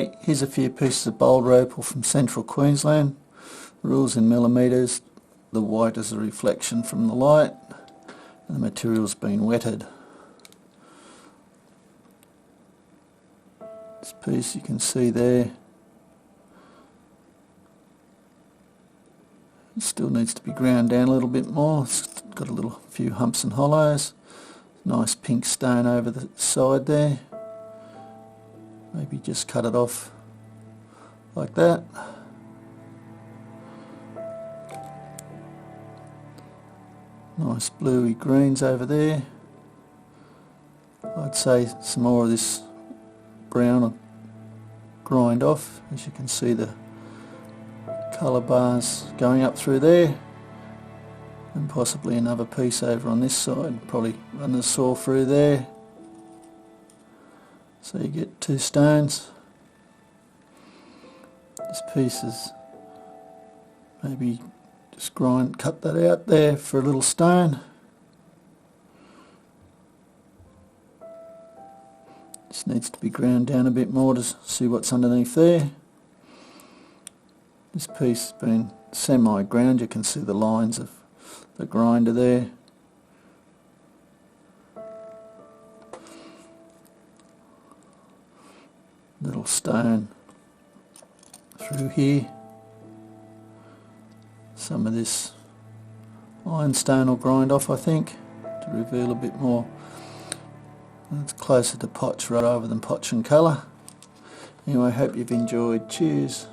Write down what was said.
Anyway, here's a few pieces of Boulder Opal from central Queensland. Rules in millimetres. The white is a reflection from the light, and the material's been wetted. This piece you can see there, it still needs to be ground down a little bit more. It's got a few humps and hollows. Nice pink stone over the side there. Maybe just cut it off like that. Nice bluey greens over there. I'd say some more of this brown will grind off. As you can see, the colour bars going up through there, and possibly another piece over on this side. Probably run the saw through there, so you get two stones. This piece is maybe just cut that out there for a little stone. Just needs to be ground down a bit more to see what's underneath there. This piece has been semi-ground. You can see the lines of the grinder there. Little stone through here. Some of this ironstone will grind off, I think, to reveal a bit more. It's closer to potch rather than potch and colour. Anyway, I hope you've enjoyed. Cheers.